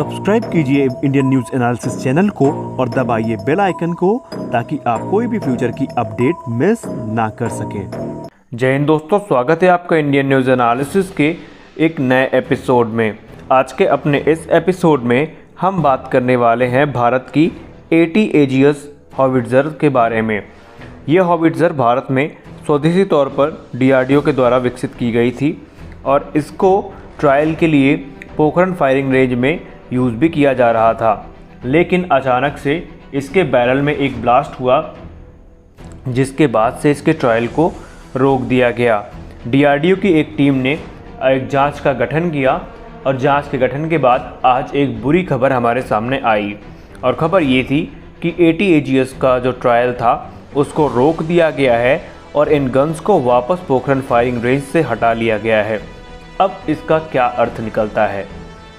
Subscribe कीजिए Indian news analysis channel को और दबाइए बेल आइकन को ताकि आप कोई भी फ्यूचर की अपडेट मिस ना कर सकें। जय हिंद दोस्तों, स्वागत है आपका इंडियन न्यूज एनालिसिस के एक नए एपिसोड में। आज के अपने इस एपिसोड में हम बात करने वाले हैं भारत की AT-AGS हॉविट्ज़र के बारे में। ये हॉविट्ज़र भारत में स्वदेशी तौर पर DRDO के द्वारा विकसित की गई थी और इसको ट्रायल के लिए पोखरण फायरिंग रेंज में यूज़ भी किया जा रहा था, लेकिन अचानक से इसके बैरल में एक ब्लास्ट हुआ जिसके बाद से इसके ट्रायल को रोक दिया गया। DRDO की एक टीम ने एक जांच का गठन किया और जांच के गठन के बाद आज एक बुरी खबर हमारे सामने आई और ख़बर ये थी कि AT-AGS का जो ट्रायल था उसको रोक दिया गया है और इन गन्स को वापस पोखरण फायरिंग रेंज से हटा लिया गया है। अब इसका क्या अर्थ निकलता है,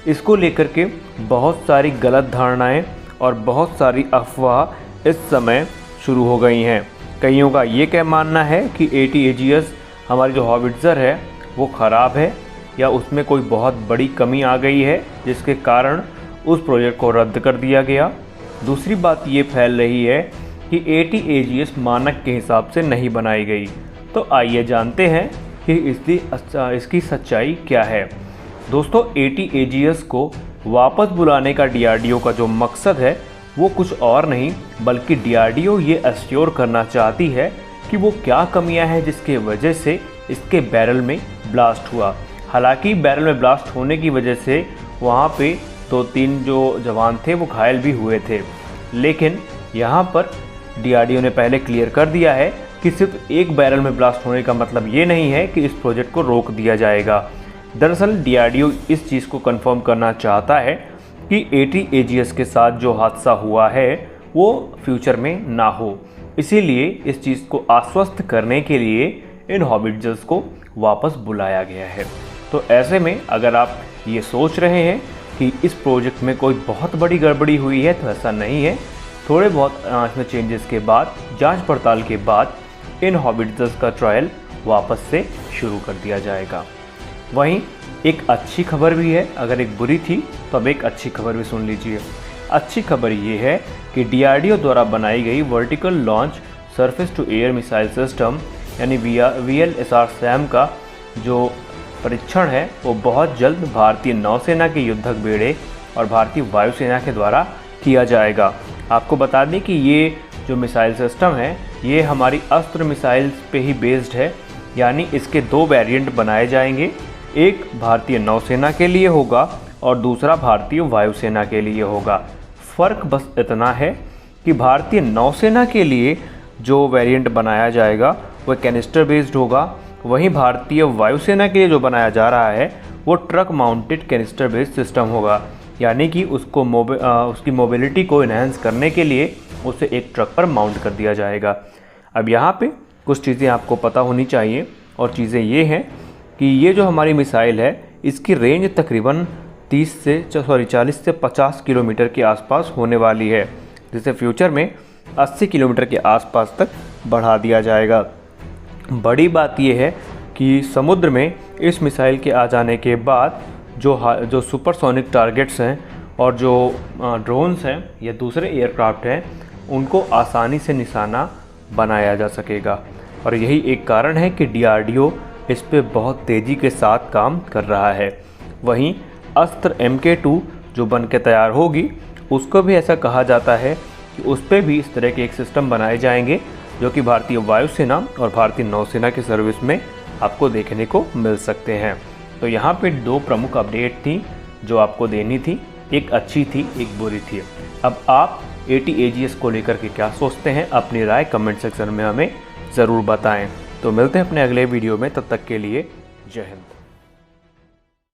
इसको लेकर के बहुत सारी गलत धारणाएं और बहुत सारी अफवाह इस समय शुरू हो गई हैं। कईयों का ये क्या मानना है कि AT-AGS हमारी जो हॉविट्ज़र है वो ख़राब है या उसमें कोई बहुत बड़ी कमी आ गई है जिसके कारण उस प्रोजेक्ट को रद्द कर दिया गया। दूसरी बात ये फैल रही है कि AT-AGS मानक के हिसाब से नहीं बनाई गई। तो आइए जानते हैं कि इसकी सच्चाई क्या है। दोस्तों, AT-AGS को वापस बुलाने का DRDO का जो मकसद है वो कुछ और नहीं बल्कि DRDO ये एश्योर करना चाहती है कि वो क्या कमियां हैं जिसके वजह से इसके बैरल में ब्लास्ट हुआ। हालांकि बैरल में ब्लास्ट होने की वजह से वहाँ पे 2-3 जो जवान थे वो घायल भी हुए थे, लेकिन यहाँ पर DRDO ने पहले क्लियर कर दिया है कि सिर्फ एक बैरल में ब्लास्ट होने का मतलब ये नहीं है कि इस प्रोजेक्ट को रोक दिया जाएगा। दरअसल DRDO इस चीज़ को कंफर्म करना चाहता है कि AT-AGS के साथ जो हादसा हुआ है वो फ्यूचर में ना हो, इसीलिए इस चीज़ को आश्वस्त करने के लिए इन हॉविट्ज़र्स को वापस बुलाया गया है। तो ऐसे में अगर आप ये सोच रहे हैं कि इस प्रोजेक्ट में कोई बहुत बड़ी गड़बड़ी हुई है तो ऐसा नहीं है। थोड़े बहुत इसमें चेंजेस के बाद, जांच पड़ताल के बाद इन हॉविट्ज़र्स का ट्रायल वापस से शुरू कर दिया जाएगा। वहीं एक अच्छी खबर भी है, अगर एक बुरी थी तो अब एक अच्छी खबर भी सुन लीजिए। अच्छी खबर ये है कि DRDO द्वारा बनाई गई vertical launch surface to air missile system यानी VLSR SAM का जो परीक्षण है वो बहुत जल्द भारतीय नौसेना के युद्धक बेड़े और भारतीय वायुसेना के द्वारा किया जाएगा। आपको बता दें कि ये जो मिसाइल सिस्टम है ये हमारी अस्त्र मिसाइल्स पे ही बेस्ड है, यानी इसके 2 वेरिएंट बनाए जाएंगे। एक भारतीय नौसेना के लिए होगा और दूसरा भारतीय वायुसेना के लिए होगा। फ़र्क बस इतना है कि भारतीय नौसेना के लिए जो वेरिएंट बनाया जाएगा वह कैनिस्टर बेस्ड होगा, वहीं भारतीय वायुसेना के लिए जो बनाया जा रहा है वो truck mounted canister based system होगा, यानी कि उसकी मोबिलिटी को इन्हेंस करने के लिए उसे एक ट्रक पर माउंट कर दिया जाएगा। अब यहाँ पे कुछ चीज़ें आपको पता होनी चाहिए और चीज़ें ये हैं कि ये जो हमारी मिसाइल है इसकी रेंज तकरीबन 40 से 50 किलोमीटर के आसपास होने वाली है, जिसे फ्यूचर में 80 किलोमीटर के आसपास तक बढ़ा दिया जाएगा। बड़ी बात यह है कि समुद्र में इस मिसाइल के आ जाने के बाद जो सुपरसोनिक टारगेट्स हैं और जो ड्रोन्स हैं या दूसरे एयरक्राफ्ट हैं उनको आसानी से निशाना बनाया जा सकेगा और यही एक कारण है कि DRDO इस पे बहुत तेज़ी के साथ काम कर रहा है। वहीं अस्त्र MK2 जो बन के तैयार होगी उसको भी ऐसा कहा जाता है कि उस पर भी इस तरह के एक सिस्टम बनाए जाएंगे जो कि भारतीय वायुसेना और भारतीय नौसेना की सर्विस में आपको देखने को मिल सकते हैं। तो यहाँ पे 2 प्रमुख अपडेट थी जो आपको देनी थी, एक अच्छी थी एक बुरी थी। अब आप AT-AGS को लेकर के क्या सोचते हैं, अपनी राय कमेंट सेक्शन में हमें ज़रूर बताएं। तो मिलते हैं अपने अगले वीडियो में, तब तक के लिए जय हिंद।